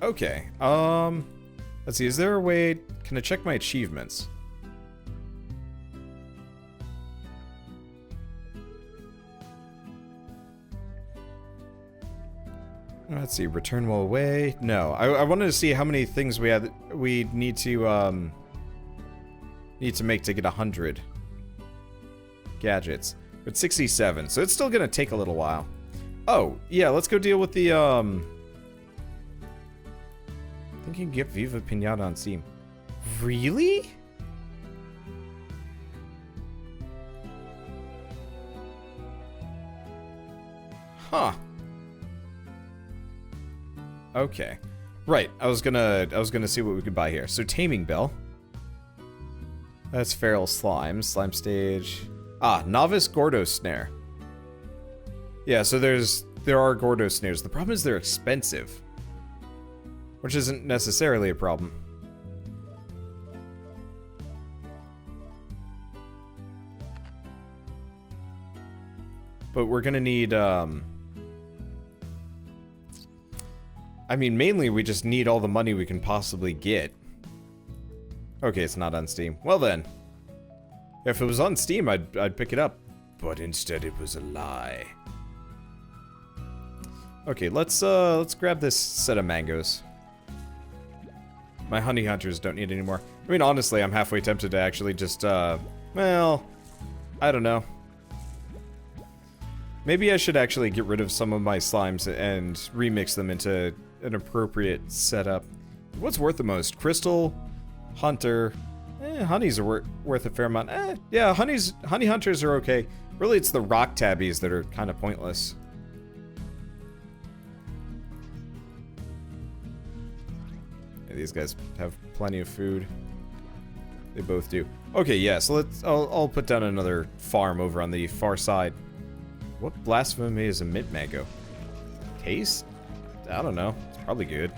Okay, let's see, is there a way, can I check my achievements? Let's see, return while away. No, I wanted to see how many things we need to make to get 100 gadgets. But 67, so it's still gonna take a little while. Oh, yeah, let's go deal with the I think you can get Viva Pinata on Steam. Really? Huh. Okay. Right, I was gonna see what we could buy here. So Taming Bell. That's Feral Slime. Slime Stage. Ah, Novice Gordo Snare. Yeah, so there are Gordo Snares. The problem is they're expensive. Which isn't necessarily a problem. But we're gonna need, I mean, mainly we just need all the money we can possibly get. Okay, it's not on Steam. Well then. If it was on Steam, I'd pick it up. But instead it was a lie. Okay, let's grab this set of mangoes. My honey hunters don't need any more. I mean, honestly, I'm halfway tempted to actually just, well, I don't know. Maybe I should actually get rid of some of my slimes and remix them into an appropriate setup. What's worth the most? Crystal, Hunter, honeys are worth a fair amount. Yeah, honey hunters are okay. Really, it's the rock tabbies that are kind of pointless. Yeah, these guys have plenty of food. They both do. Okay, yeah, so I'll put down another farm over on the far side. What blasphemy is a mint mango? Taste? I don't know. It's probably good.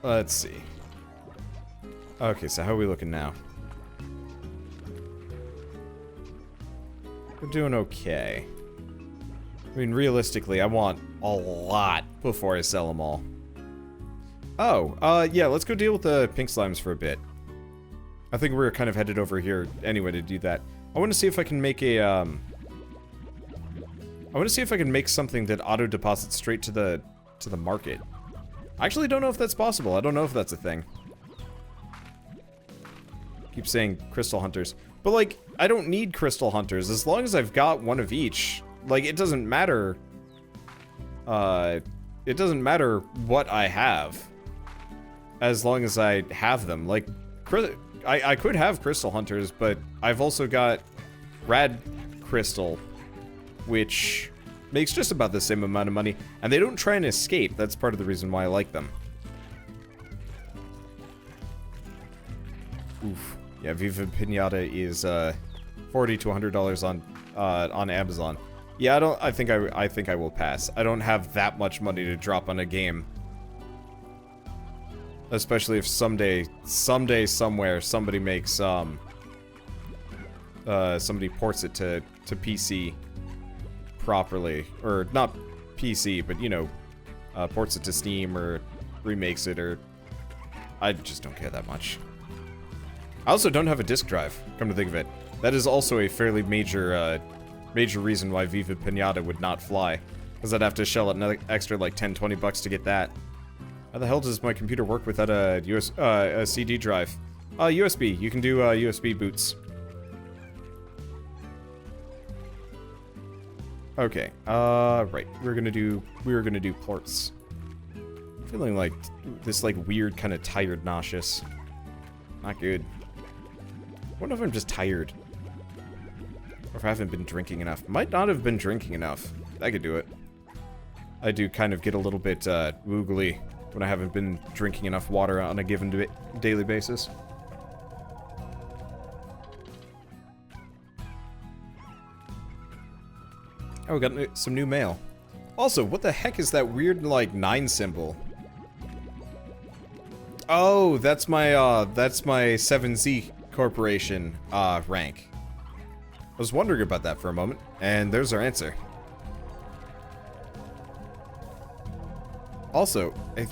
Let's see. Okay, so how are we looking now? We're doing okay. I mean, realistically, I want a lot before I sell them all. Oh, yeah, let's go deal with the pink slimes for a bit. I think we're kind of headed over here anyway to do that. I want to see if I can make a, I want to see if I can make something that auto-deposits straight to the market. I actually don't know if that's possible. I don't know if that's a thing. Keep saying crystal hunters. But, like, I don't need crystal hunters. As long as I've got one of each, like, it doesn't matter. It doesn't matter what I have. As long as I have them. Like, I could have crystal hunters, but I've also got rad crystal, which makes just about the same amount of money, and they don't try and escape. That's part of the reason why I like them. Oof. Yeah, Viva Pinata is $40 to $100 on Amazon. Yeah, I think I will pass. I don't have that much money to drop on a game. Especially if someday, somewhere, somebody makes, somebody ports it to PC properly. Or, not PC, but, you know, ports it to Steam or remakes it, or... I just don't care that much. I also don't have a disk drive, come to think of it. That is also a fairly major reason why Viva Pinata would not fly. Because I'd have to shell another extra, like, 10, 20 bucks to get that. How the hell does my computer work without a CD drive? USB. You can do USB boots. Okay. Right. We were gonna do ports. I'm feeling like this, like, weird, kind of tired, nauseous. Not good. I wonder if I'm just tired. Or if I haven't been drinking enough. Might not have been drinking enough. I could do it. I do kind of get a little bit woogly when I haven't been drinking enough water on a given daily basis. Oh, we got some new mail. Also, what the heck is that weird, like, 9 symbol? Oh, that's my 7Z Corporation, rank. I was wondering about that for a moment, and there's our answer. Also, I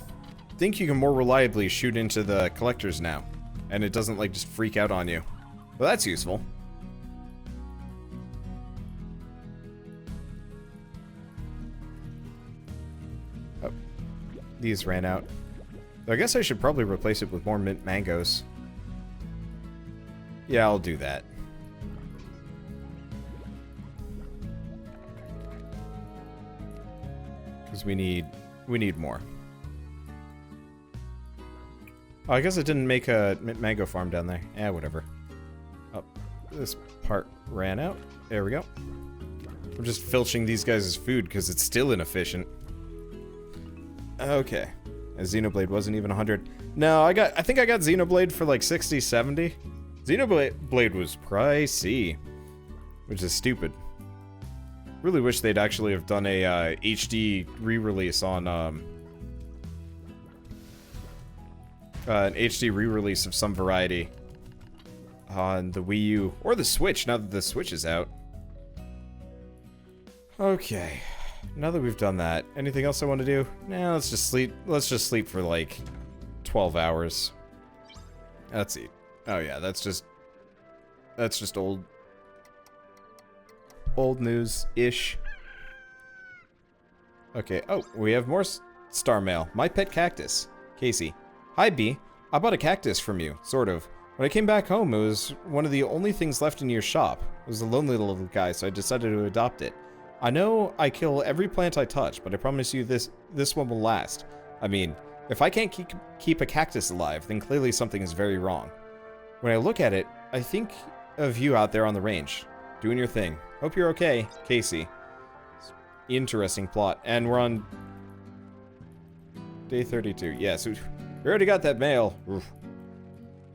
think you can more reliably shoot into the collectors now, and it doesn't, like, just freak out on you. Well, that's useful. Oh, these ran out. I guess I should probably replace it with more mint mangoes. Yeah, I'll do that. Because we need more. Oh, I guess I didn't make a mint mango farm down there. Eh, whatever. Oh, this part ran out. There we go. I'm just filching these guys' food because it's still inefficient. Okay. A Xenoblade wasn't even 100. No, I think I got Xenoblade for like 60, 70. Xenoblade was pricey, which is stupid. Really wish they'd actually have done a HD re-release on an HD re-release of some variety on the Wii U or the Switch. Now that the Switch is out. Okay, now that we've done that, anything else I want to do? Nah, let's just sleep. Let's just sleep for like 12 hours. Let's see. Oh yeah, that's just old news-ish. Okay, oh, we have more star mail. My pet cactus. Casey. Hi, B. I bought a cactus from you, sort of. When I came back home, it was one of the only things left in your shop. It was a lonely little guy, so I decided to adopt it. I know I kill every plant I touch, but I promise you this one will last. I mean, if I can't keep a cactus alive, then clearly something is very wrong. When I look at it, I think of you out there on the range, doing your thing. Hope you're okay, Casey. Interesting plot. And we're on day 32. Yeah, so we already got that mail. Oof.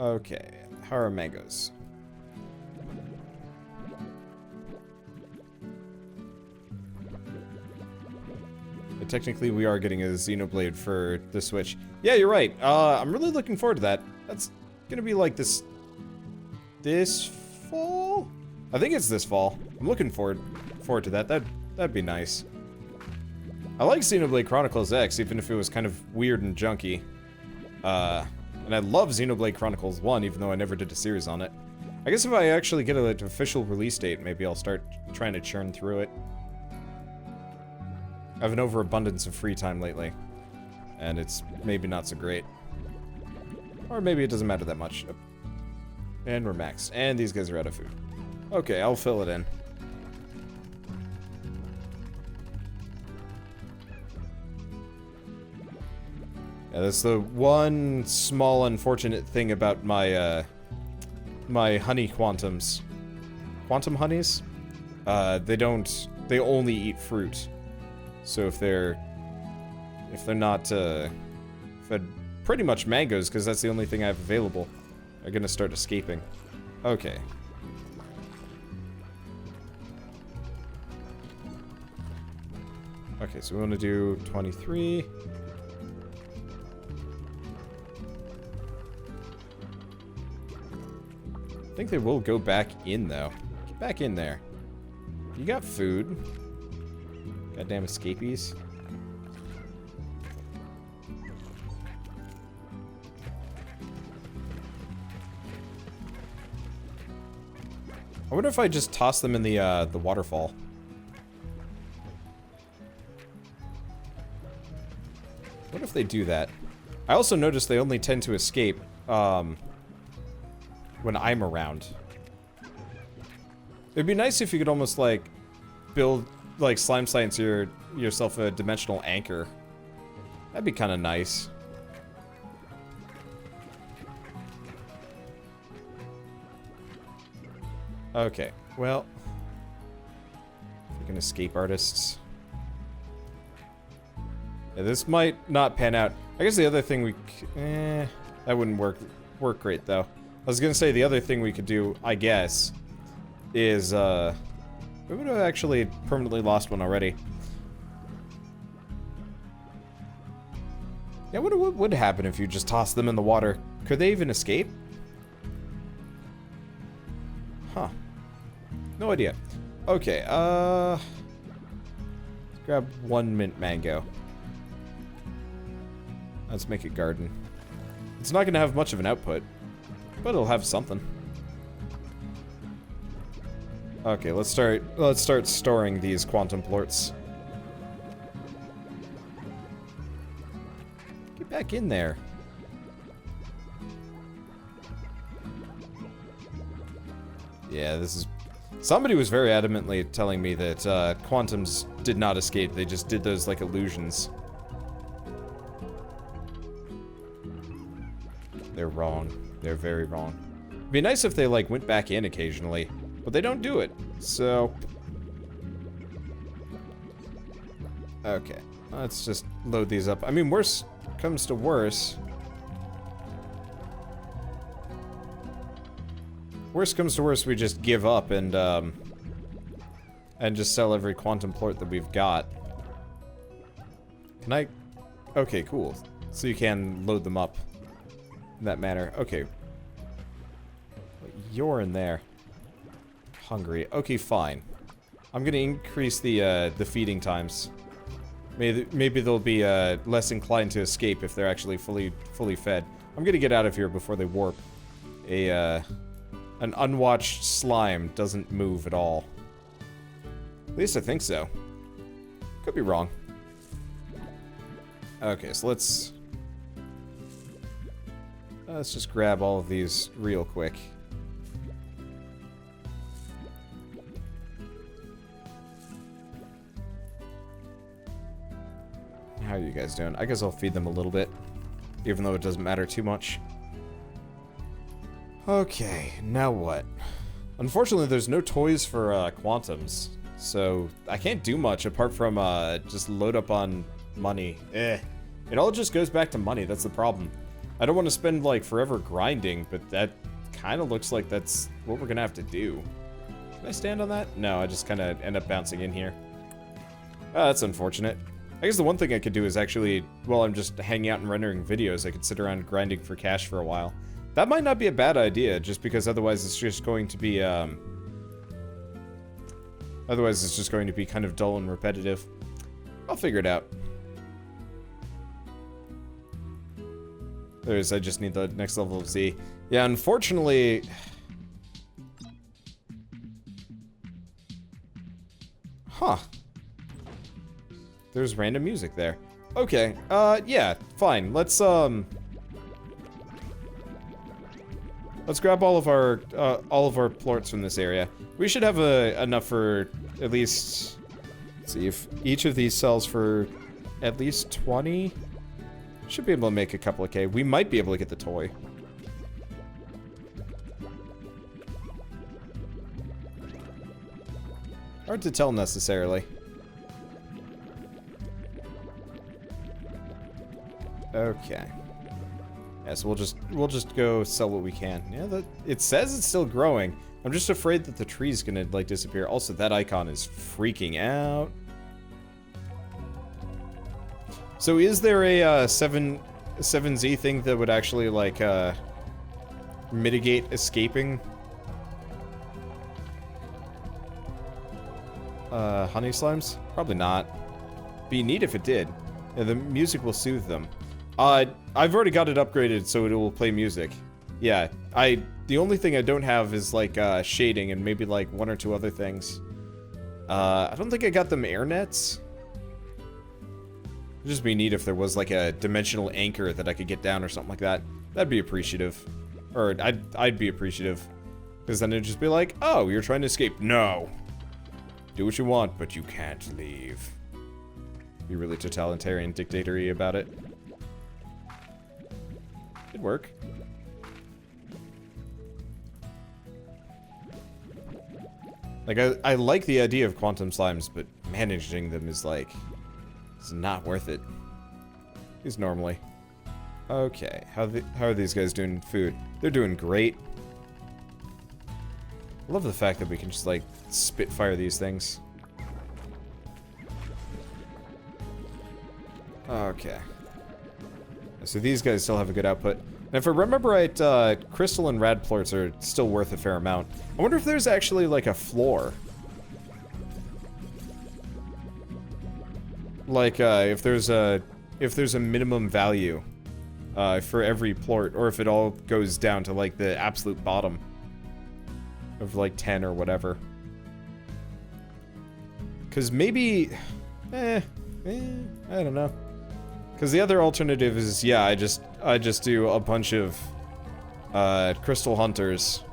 Okay, how are mangoes? But technically, we are getting a Xenoblade for the Switch. Yeah, you're right. I'm really looking forward to that. That's gonna be like this fall? I think it's this fall. I'm looking forward to that. That'd be nice. I like Xenoblade Chronicles X, even if it was kind of weird and junky. And I love Xenoblade Chronicles 1, even though I never did a series on it. I guess if I actually get an official release date, maybe I'll start trying to churn through it. I have an overabundance of free time lately, and it's maybe not so great. Or maybe it doesn't matter that much. And we're maxed. And these guys are out of food. Okay, I'll fill it in. Yeah, that's the one small unfortunate thing about my my honey quantums. Quantum honeys? They only eat fruit. So if they're not fed pretty much mangoes, because that's the only thing I have available, are gonna start escaping. Okay. Okay, so we want to do 23. I think they will go back in, though. Get back in there. You got food. Goddamn escapees. I wonder if I just toss them in the waterfall. What if they do that? I also noticed they only tend to escape when I'm around. It'd be nice if you could almost like build like slime science yourself a dimensional anchor. That'd be kind of nice. Okay, well, freaking escape artists. Yeah, this might not pan out. I guess the other thing that wouldn't work great though. I was gonna say the other thing we could do, I guess, is we would have actually permanently lost one already. Yeah, what would happen if you just toss them in the water? Could they even escape? Huh. No idea. Okay, let's grab 1 mint mango. Let's make a garden. It's not gonna have much of an output, but it'll have something. Okay, let's start storing these quantum plorts. Get back in there. Yeah, this is... Somebody was very adamantly telling me that quantums did not escape. They just did those like illusions. They're wrong. They're very wrong. It'd be nice if they like went back in occasionally, but they don't do it. So... Okay. Let's just load these up. I mean, worse comes to worse. Worst comes to worst, we just give up and just sell every quantum plort that we've got. Can I... Okay, cool. So you can load them up in that manner. Okay. You're in there. Hungry. Okay, fine. I'm gonna increase the feeding times. Maybe they'll be less inclined to escape if they're actually fully fed. I'm gonna get out of here before they warp. An unwatched slime doesn't move at all. At least I think so. Could be wrong. Okay, so let's just grab all of these real quick. How are you guys doing? I guess I'll feed them a little bit, even though it doesn't matter too much. Okay, now what? Unfortunately, there's no toys for quantums, so I can't do much apart from just load up on money. It all just goes back to money, that's the problem. I don't want to spend, like, forever grinding, but that kind of looks like that's what we're gonna have to do. Can I stand on that? No, I just kind of end up bouncing in here. That's unfortunate. I guess the one thing I could do is actually, while I'm just hanging out and rendering videos, I could sit around grinding for cash for a while. That might not be a bad idea, just because otherwise it's just going to be, otherwise it's just going to be kind of dull and repetitive. I'll figure it out. I just need the next level of Z. Yeah, unfortunately... Huh. There's random music there. Okay, yeah, fine. Let's grab all of our plorts from this area. We should have enough for at least... Let's see if each of these sells for at least 20. Should be able to make a couple of K. We might be able to get the toy. Hard to tell necessarily. Okay. Yeah, so we'll just go sell what we can. Yeah, it says it's still growing. I'm just afraid that the tree's gonna like disappear. Also, that icon is freaking out. So is there a 7Z thing that would actually like mitigate escaping honey slimes? Probably not. Be neat if it did. Yeah, the music will soothe them. I've already got it upgraded so it will play music. Yeah, the only thing I don't have is like shading and maybe like 1 or 2 other things. I don't think I got them air nets. It'd just be neat if there was like a dimensional anchor that I could get down or something like that. That'd be appreciative. Or I'd be appreciative. Because then it'd just be like, oh, you're trying to escape. No. Do what you want, but you can't leave. Be really totalitarian dictatory about it. Could work. Like, I like the idea of quantum slimes, but managing them is like... It's not worth it. At least normally. Okay, how are these guys doing food? They're doing great. I love the fact that we can just, like, spitfire these things. Okay. So these guys still have a good output. And if I remember right, crystal and rad plorts are still worth a fair amount. I wonder if there's actually, like, a floor. Like, if there's a minimum value, for every plort, or if it all goes down to, like, the absolute bottom of, like, 10 or whatever. Because maybe... I don't know. Because the other alternative is, yeah, I just do a bunch of, crystal hunters.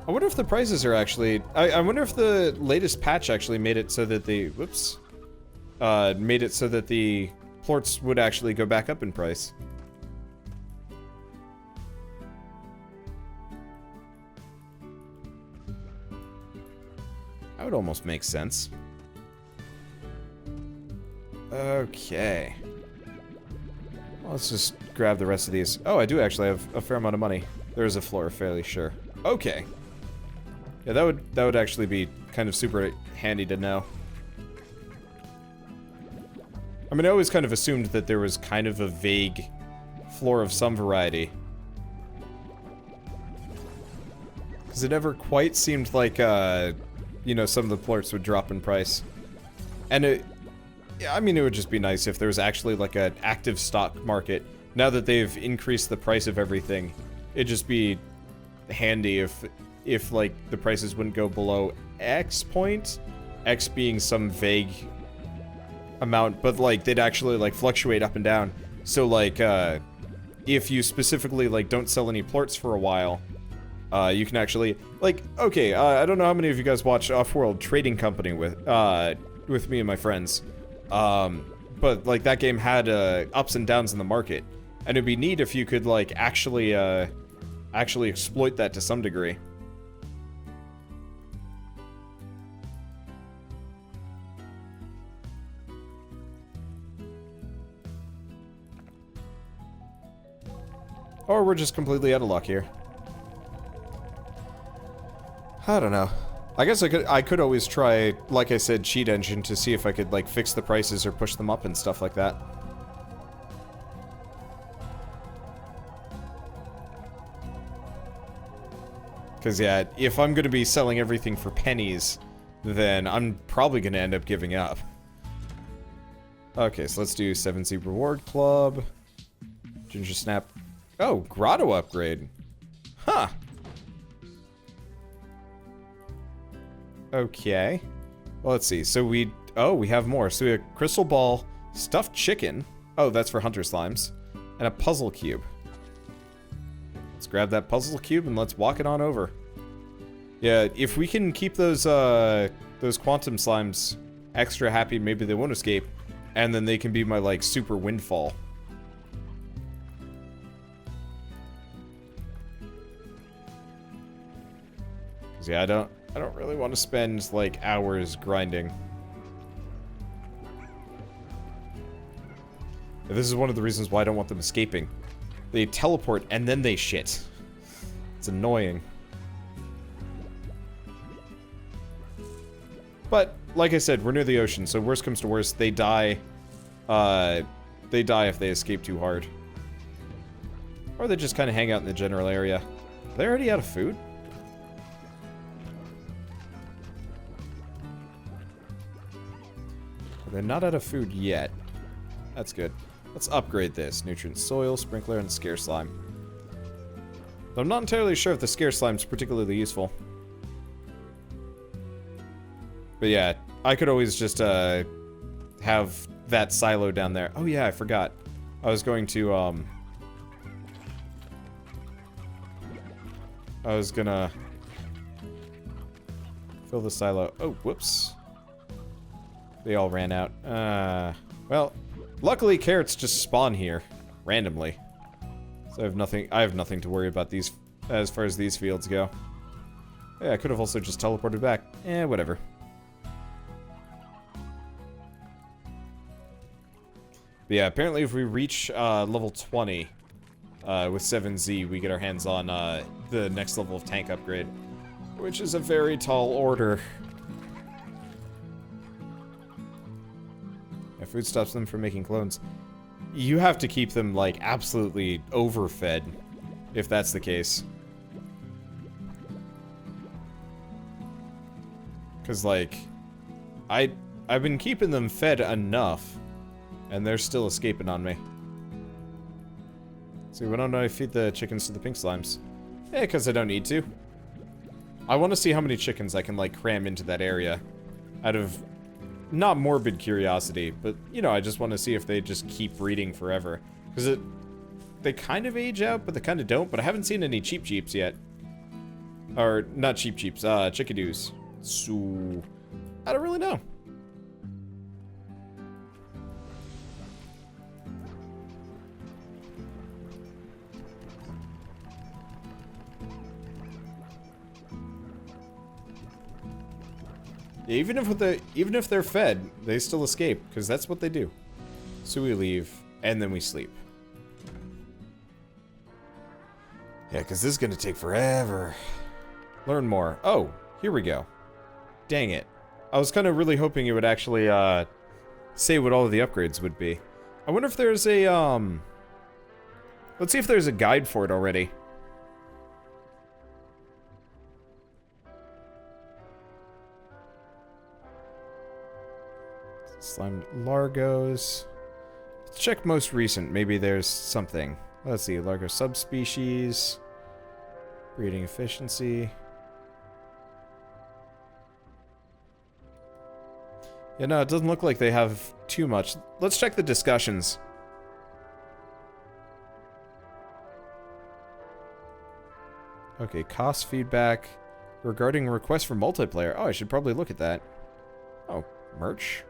I wonder if the prices are actually... I wonder if the latest patch actually made it so that the... Whoops. Made it so that the plorts would actually go back up in price. That would almost make sense. Okay. Well, let's just grab the rest of these. Oh, I do actually have a fair amount of money. There is a floor, fairly sure. Okay. Yeah, that would actually be kind of super handy to know. I mean, I always kind of assumed that there was kind of a vague floor of some variety. Because it never quite seemed like, you know, some of the plorts would drop in price. And yeah, I mean, it would just be nice if there was actually, like, an active stock market. Now that they've increased the price of everything, it'd just be handy if like, the prices wouldn't go below X point. X being some vague amount, but, like, they'd actually, like, fluctuate up and down. So, like, if you specifically, like, don't sell any plorts for a while, you can actually, like, okay, I don't know how many of you guys watch Off-World Trading Company with me and my friends. But, like, that game had, ups and downs in the market. And it'd be neat if you could, like, actually exploit that to some degree. Or we're just completely out of luck here. I don't know. I guess I could always try, like I said, cheat engine to see if I could, like, fix the prices or push them up and stuff like that. Because, yeah, if I'm gonna be selling everything for pennies, then I'm probably gonna end up giving up. Okay, so let's do 7Z Reward Club. Ginger Snap. Oh, Grotto upgrade. Huh. Okay. Well, let's see. So we have more. So we have Crystal Ball, Stuffed Chicken. Oh, that's for Hunter Slimes. And a Puzzle Cube. Let's grab that Puzzle Cube and let's walk it on over. Yeah, if we can keep those Quantum Slimes extra happy, maybe they won't escape. And then they can be my, like, super windfall. Yeah, I don't really want to spend, like, hours grinding. This is one of the reasons why I don't want them escaping. They teleport and then they shit. It's annoying. But, like I said, we're near the ocean, so worst comes to worst, they die. They die if they escape too hard. Or they just kind of hang out in the general area. Are they already out of food? They're not out of food yet. That's good. Let's upgrade this. Nutrient Soil, Sprinkler, and Scare Slime. Though I'm not entirely sure if the Scare Slime's particularly useful. But yeah, I could always just have that silo down there. Oh yeah, I forgot. I was going to I was gonna fill the silo. Oh, whoops. They all ran out. Well, luckily carrots just spawn here randomly. So I have nothing to worry about these as far as these fields go. Yeah, I could have also just teleported back. Whatever. But yeah, apparently if we reach level 20 with 7Z, we get our hands on the next level of tank upgrade, which is a very tall order. Food stops them from making clones. You have to keep them, like, absolutely overfed, if that's the case. Because, like, I've been keeping them fed enough, and they're still escaping on me. See, why don't I feed the chickens to the pink slimes? Yeah, because I don't need to. I want to see how many chickens I can, like, cram into that area. Out of, not morbid curiosity, but, you know, I just want to see if they just keep breeding forever. Because they kind of age out, but they kind of don't. But I haven't seen any cheap cheeps yet. Or, not cheap cheeps, chickadoos. So, I don't really know. Even if they're fed, they still escape, because that's what they do. So we leave, and then we sleep. Yeah, because this is going to take forever. Learn more. Oh, here we go. Dang it. I was kind of really hoping it would actually, say what all of the upgrades would be. I wonder if there's a, let's see if there's a guide for it already. Slime Largos. Let's check most recent. Maybe there's something. Let's see. Largo subspecies. Breeding efficiency. Yeah, no, it doesn't look like they have too much. Let's check the discussions. Okay, cost feedback regarding requests for multiplayer. Oh, I should probably look at that. Oh, merch?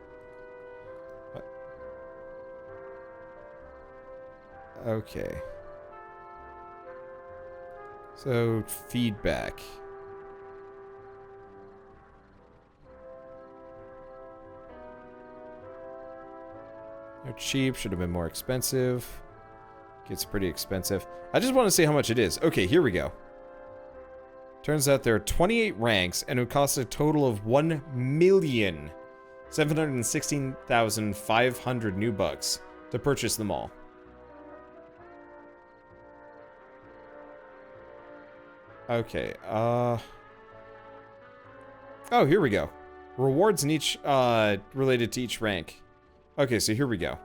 Okay. So, feedback. They're cheap, should have been more expensive. Gets pretty expensive. I just want to see how much it is. Okay, here we go. Turns out there are 28 ranks, and it would cost a total of 1,716,500 new bucks to purchase them all. Okay, oh, here we go. Rewards in each, related to each rank. Okay, so here we go.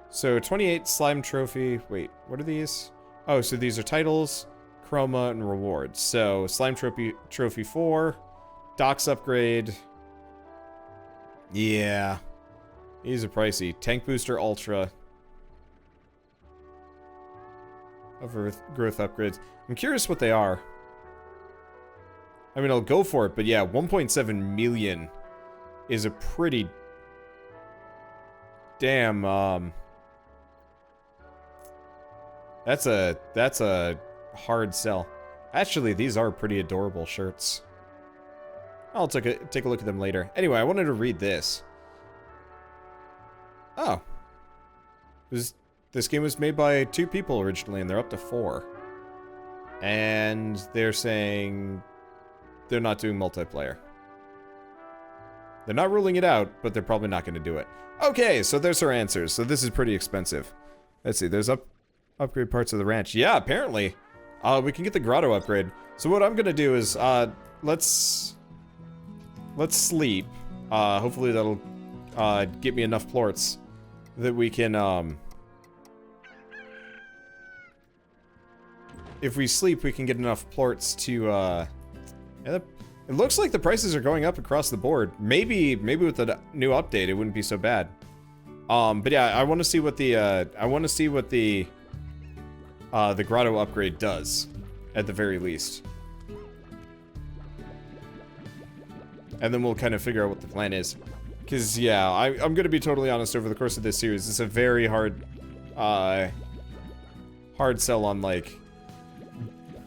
So, 28 slime trophy. Wait, what are these? Oh, so these are titles, chroma, and rewards. So, slime trophy 4, docks upgrade. Yeah. These are pricey. Tank booster ultra. Growth upgrades. I'm curious what they are. I mean, I'll go for it, but yeah, 1.7 million is a pretty damn, that's a hard sell. Actually, these are pretty adorable shirts. I'll take a look at them later. Anyway, I wanted to read this. Oh. This game was made by 2 people originally, and they're up to 4. And they're saying they're not doing multiplayer. They're not ruling it out, but they're probably not going to do it. Okay, so there's our answers. So this is pretty expensive. Let's see, there's upgrade parts of the ranch. Yeah, apparently. We can get the grotto upgrade. So what I'm going to do is, let's sleep. Hopefully that'll get me enough plorts that we can, if we sleep, we can get enough plorts to, yeah, it looks like the prices are going up across the board. Maybe with the new update, it wouldn't be so bad. But yeah, I want to see what the grotto upgrade does, at the very least. And then we'll kind of figure out what the plan is. Because, yeah, I'm going to be totally honest, over the course of this series, it's a very hard sell on, like,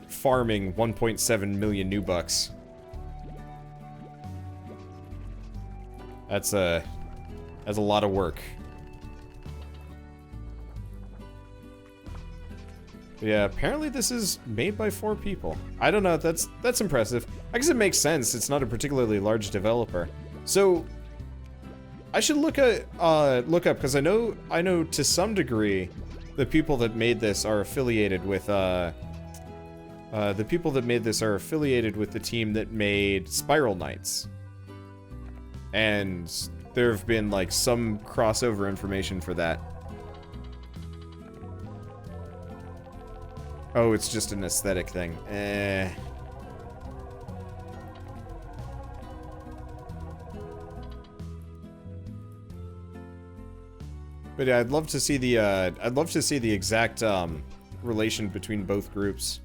farming 1.7 million new bucks. That's a lot of work. But yeah, apparently this is made by 4 people. I don't know, that's impressive. I guess it makes sense, it's not a particularly large developer. So, I should look up because I know to some degree the people that made this are affiliated with the team that made Spiral Knights. And there have been like some crossover information for that. Oh, it's just an aesthetic thing. But yeah, I'd love to see the exact relation between both groups,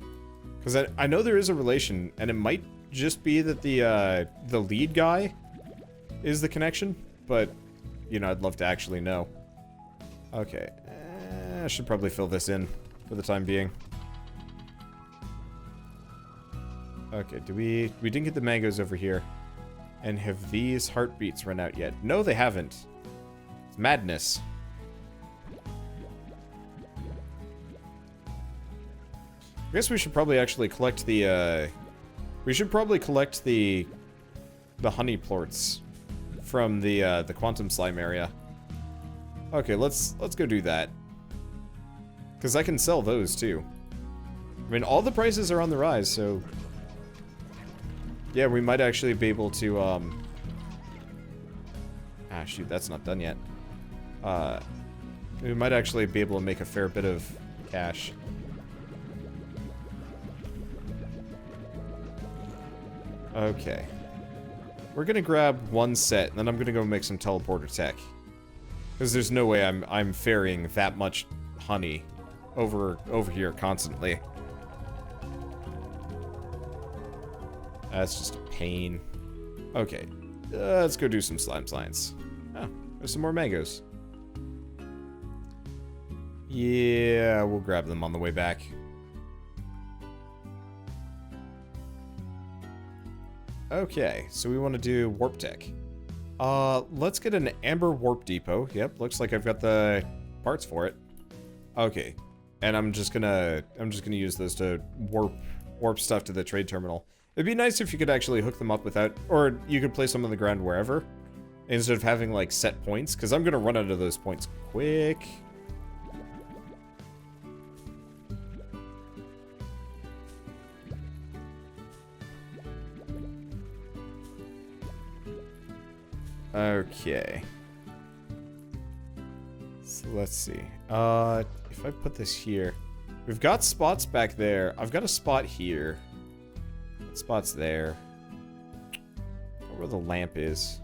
because I know there is a relation, and it might just be that the lead guy is the connection, but you know, I'd love to actually know. Okay, I should probably fill this in for the time being. Okay, we didn't get the mangoes over here, and have these heartbeats run out yet? No, they haven't. It's madness. I guess we should probably actually collect the, honey plorts from the quantum slime area. Okay, let's go do that. Because I can sell those, too. I mean, all the prices are on the rise, so... yeah, we might actually be able to, ah, shoot, that's not done yet. We might actually be able to make a fair bit of cash. Okay. We're gonna grab one set, and then I'm gonna go make some teleporter tech. Because there's no way I'm ferrying that much honey over here constantly. That's just a pain. Okay. Let's go do some slime science. Oh, there's some more mangoes. Yeah, we'll grab them on the way back. Okay, so we want to do warp tech. Let's get an amber warp depot. Yep, looks like I've got the parts for it. Okay, and I'm just gonna use those to warp stuff to the trade terminal. It'd be nice if you could actually hook them up without, or you could place them on the ground wherever, instead of having like set points, because I'm gonna run out of those points quick. Okay. So let's see. If I put this here, we've got spots back there. I've got a spot here. That spot's there. Where the lamp is.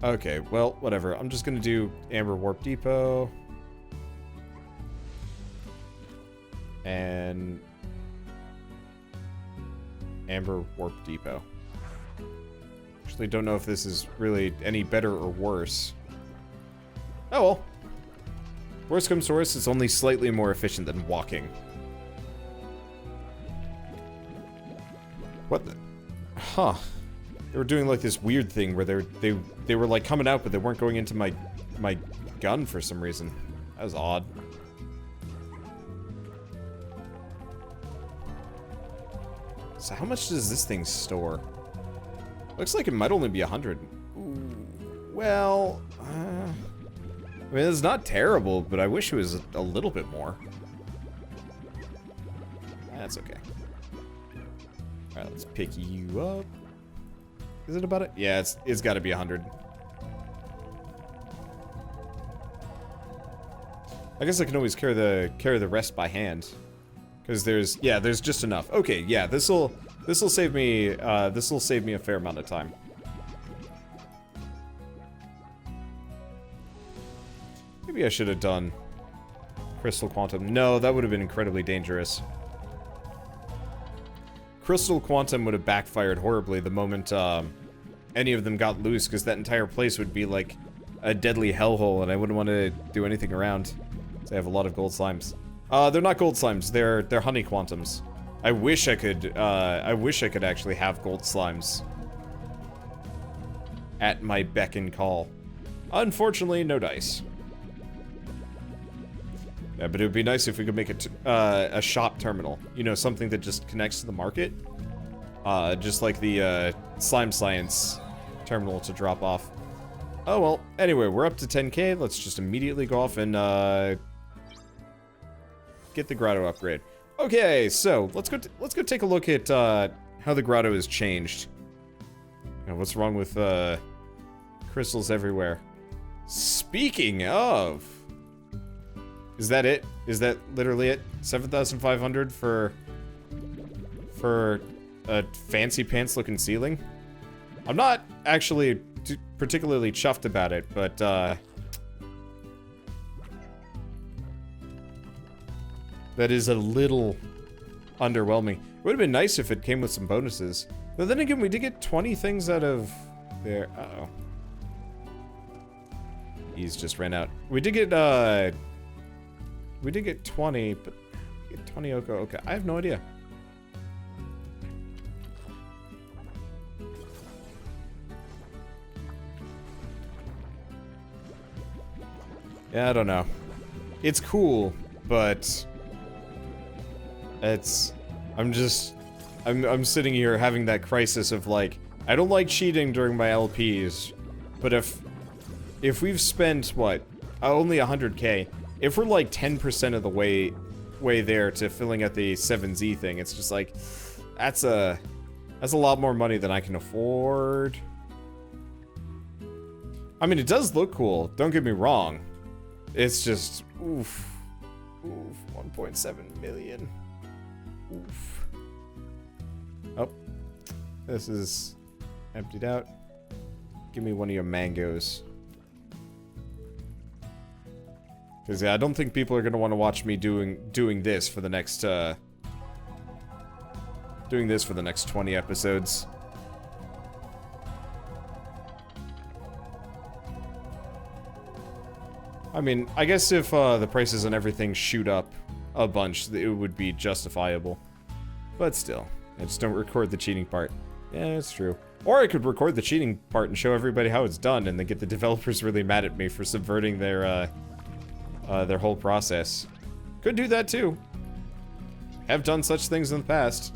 Okay, well, whatever. I'm just gonna do Amber Warp Depot. And Amber Warp Depot. Actually, don't know if this is really any better or worse. Oh well. Worst comes to worst, it's only slightly more efficient than walking. What the? Huh. They were doing like this weird thing where they were like coming out, but they weren't going into my gun for some reason. That was odd. So how much does this thing store? Looks like it might only be 100. Ooh, well, I mean, it's not terrible, but I wish it was a little bit more. That's okay. Alright, let's pick you up. Is it about it? Yeah, it's got to be 100. I guess I can always carry the rest by hand, because there's just enough. Okay, yeah, this'll save me a fair amount of time. Maybe I should have done Crystal Quantum. No, that would have been incredibly dangerous. Crystal Quantum would have backfired horribly the moment any of them got loose, because that entire place would be like a deadly hellhole, and I wouldn't want to do anything around. So I have a lot of gold slimes. They're not gold slimes. They're honey quantums. I wish I could actually have gold slimes at my beck and call. Unfortunately, no dice. Yeah, but it would be nice if we could make it a shop terminal. You know, something that just connects to the market. Just like the slime science terminal to drop off. Oh, well. Anyway, we're up to 10k. Let's just immediately go off and, get the grotto upgrade. Okay, so, let's go take a look at, how the grotto has changed. And what's wrong with, crystals everywhere. Speaking of... Is that it? Is that literally it? 7,500 for a fancy pants looking ceiling? I'm not actually particularly chuffed about it, but that is a little underwhelming. It would have been nice if it came with some bonuses. But then again, we did get 20 things out of there. Uh-oh. He's just ran out. We did get 20, but we get 20 Oko. Okay, I have no idea. Yeah, I don't know. It's cool, but it's... I'm sitting here having that crisis of like, I don't like cheating during my LPs, but if we've spent, what, only 100k, if we're like 10% of the way there to filling out the 7Z thing, it's just like, that's a lot more money than I can afford. I mean, it does look cool, don't get me wrong. It's just, oof, 1.7 million, oof. Oh, this is emptied out. Give me one of your mangoes. Because, yeah, I don't think people are going to want to watch me doing this for the next, doing this for the next 20 episodes. I mean, I guess if, the prices and everything shoot up a bunch, it would be justifiable. But still, I just don't record the cheating part. Yeah, it's true. Or I could record the cheating part and show everybody how it's done, and then get the developers really mad at me for subverting their whole process. Could do that too. Have done such things in the past.